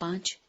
5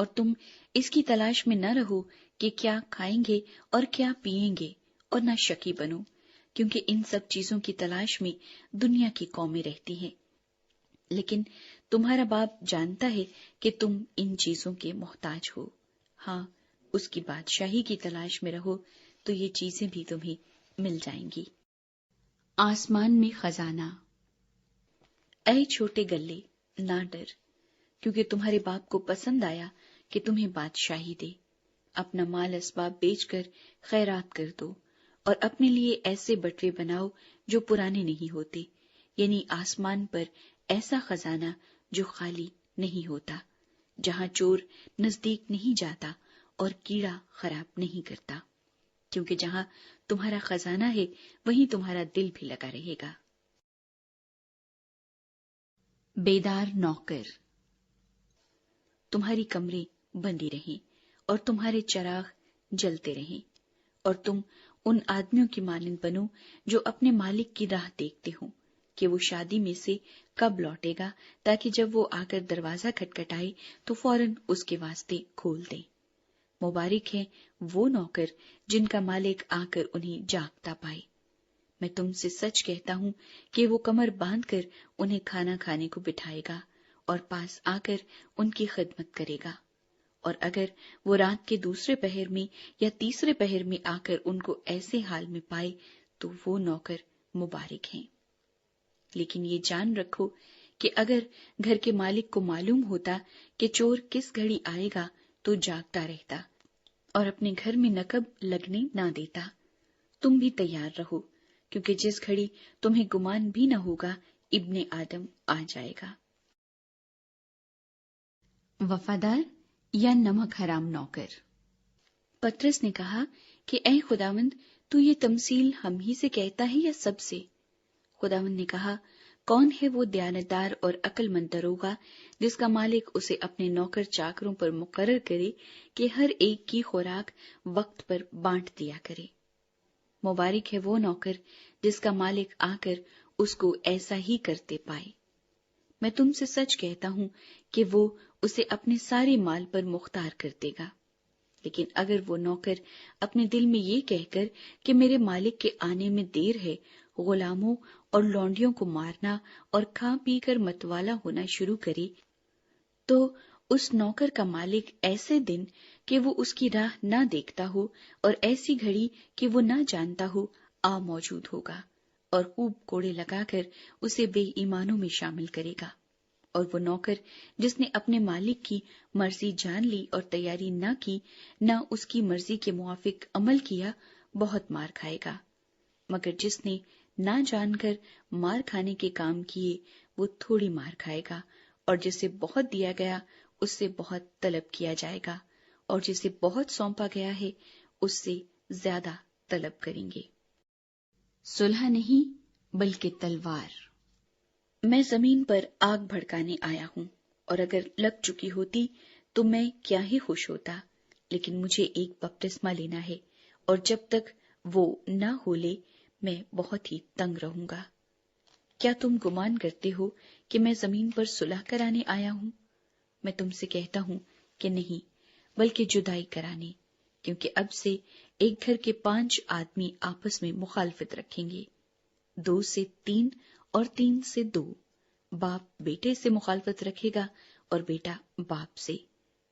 اور تم اس کی تلاش میں نہ رہو کہ کیا کھائیں گے اور کیا پیئیں گے، اور نہ شکی بنو، کیونکہ ان سب چیزوں کی تلاش میں دنیا کی قومیں رہتی ہیں، لیکن تمہارا باپ جانتا ہے کہ تم ان چیزوں کے محتاج ہو۔ ہاں، اس کی بادشاہی کی تلاش میں رہو تو یہ چیزیں بھی تمہیں مل جائیں گی۔ آسمان میں خزانہ۔ اے چھوٹے گلے، نہ ڈر، کیونکہ تمہارے باپ کو پسند آیا کہ تمہیں بادشاہی دے۔ اپنا مال اسباب بیچ کر خیرات کر دو، اور اپنے لیے ایسے بٹوے بناؤ جو پرانے نہیں ہوتے، یعنی آسمان پر ایسا خزانہ جو خالی نہیں ہوتا، جہاں چور نزدیک نہیں جاتا اور کیڑا خراب نہیں کرتا، کیونکہ جہاں تمہارا خزانہ ہے وہیں تمہارا دل بھی لگا رہے گا۔ بیدار نوکر۔ تمہاری کمریں بندی رہیں اور تمہارے چراغ جلتے رہیں، اور تم ان آدمیوں کی مانند بنو جو اپنے مالک کی راہ دیکھتے ہوں کہ وہ شادی میں سے کب لوٹے گا، تاکہ جب وہ آ کر دروازہ کھٹکھٹائے تو فوراً اس کے واسطے کھول دیں۔ مبارک ہیں وہ نوکر جن کا مالک آ کر انہیں جاگتا پائے۔ میں تم سے سچ کہتا ہوں کہ وہ کمر باندھ کر انہیں کھانا کھانے کو بٹھائے گا اور پاس آ کر ان کی خدمت کرے گا، اور اگر وہ رات کے دوسرے پہر میں یا تیسرے پہر میں آ کر ان کو ایسے حال میں پائے تو وہ نوکر مبارک ہیں۔ لیکن یہ جان رکھو کہ اگر گھر کے مالک کو معلوم ہوتا کہ چور کس گھڑی آئے گا تو جاگتا رہتا اور اپنے گھر میں نقب لگنے نہ دیتا۔ تم بھی تیار رہو، کیونکہ جس گھڑی تمہیں گمان بھی نہ ہوگا ابن آدم آ جائے گا۔ وفادار یا نمک حرام نوکر۔ پطرس نے کہا کہ اے خداوند، تو یہ تمثیل ہم ہی سے کہتا ہے یا سب سے؟ خداوند نے کہا، کون ہے وہ دیانتدار اور عقل مند دروغا جس کا مالک اسے اپنے نوکر چاکروں پر مقرر کرے کہ ہر ایک کی خوراک وقت پر بانٹ دیا کرے؟ مبارک ہے وہ نوکر جس کا مالک آ کر اس کو ایسا ہی کرتے پائے۔ میں تم سے سچ کہتا ہوں کہ وہ اسے اپنے سارے مال پر مختار کر دے گا۔ لیکن اگر وہ نوکر اپنے دل میں یہ کہہ کر کہ میرے مالک کے آنے میں دیر ہے، غلاموں اور لونڈیوں کو مارنا اور کھا پی کر متوالا ہونا شروع کرے، تو اس نوکر کا مالک ایسے دن کہ وہ اس کی راہ نہ دیکھتا ہو اور ایسی گھڑی کہ وہ نہ جانتا ہو آ موجود ہوگا، اور خوب کوڑے لگا کر اسے بے ایمانوں میں شامل کرے گا۔ اور وہ نوکر جس نے اپنے مالک کی مرضی جان لی اور تیاری نہ کی، نہ اس کی مرضی کے موافق عمل کیا، بہت مار کھائے گا۔ مگر جس نے نہ جان کر مار کھانے کے کام کیے، وہ تھوڑی مار کھائے گا، اور جسے بہت دیا گیا اس سے بہت طلب کیا جائے گا، اور جسے بہت سونپا گیا ہے اس سے زیادہ طلب کریں گے۔ صلح نہیں بلکہ تلوار۔ میں زمین پر آگ بھڑکانے آیا ہوں، اور اگر لگ چکی ہوتی تو میں کیا ہی خوش ہوتا، لیکن مجھے ایک بپتسمہ لینا ہے، اور جب تک وہ نہ ہو لے میں بہت ہی تنگ رہوں گا۔ کیا تم گمان کرتے ہو کہ میں زمین پر صلح کرانے آیا ہوں؟ میں تم سے کہتا ہوں کہ نہیں، بلکہ جدائی کرانے، کیونکہ اب سے ایک گھر کے 5 آدمی آپس میں مخالفت رکھیں گے، 2 سے 3 اور 3 سے 2۔ باپ بیٹے سے مخالفت رکھے گا اور بیٹا باپ سے،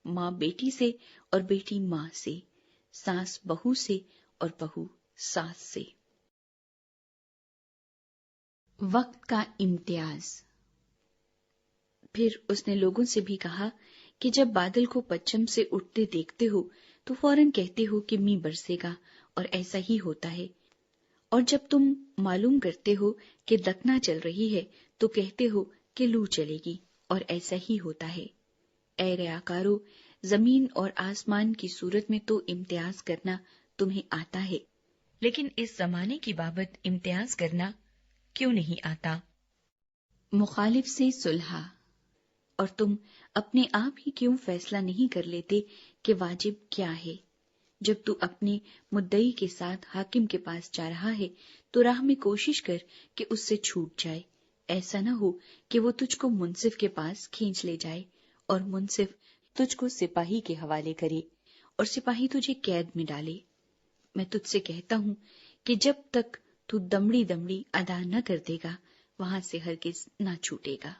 ماں بیٹی سے اور بیٹی ماں سے، ساس بہو سے اور بہو ساس سے۔ وقت کا امتیاز۔ پھر اس نے لوگوں سے بھی کہا کہ جب بادل کو پچھم سے اٹھتے دیکھتے ہو تو فوراً کہتے ہو کہ می برسے گا، اور ایسا ہی ہوتا ہے، اور جب تم معلوم کرتے ہو کہ دکنا چل رہی ہے تو کہتے ہو کہ لو چلے گی، اور ایسا ہی ہوتا ہے۔ اے ریاکارو، زمین اور آسمان کی صورت میں تو امتیاز کرنا تمہیں آتا ہے، لیکن اس زمانے کی بابت امتیاز کرنا کیوں نہیں آتا؟ مخالف سے صلح۔ اور تم اپنے آپ ہی کیوں فیصلہ نہیں کر لیتے کہ واجب کیا ہے؟ جب تو اپنے مدعی کے ساتھ حاکم کے پاس جا رہا ہے تو راہ میں کوشش کر کہ اس سے چھوٹ جائے، ایسا نہ ہو کہ وہ تجھ کو منصف کے پاس کھینچ لے جائے، اور منصف تجھ کو سپاہی کے حوالے کرے اور سپاہی تجھے قید میں ڈالے، میں تجھ سے کہتا ہوں کہ جب تک تو دمڑی دمڑی ادا نہ کر دے گا وہاں سے ہرگز نہ چھوٹے گا۔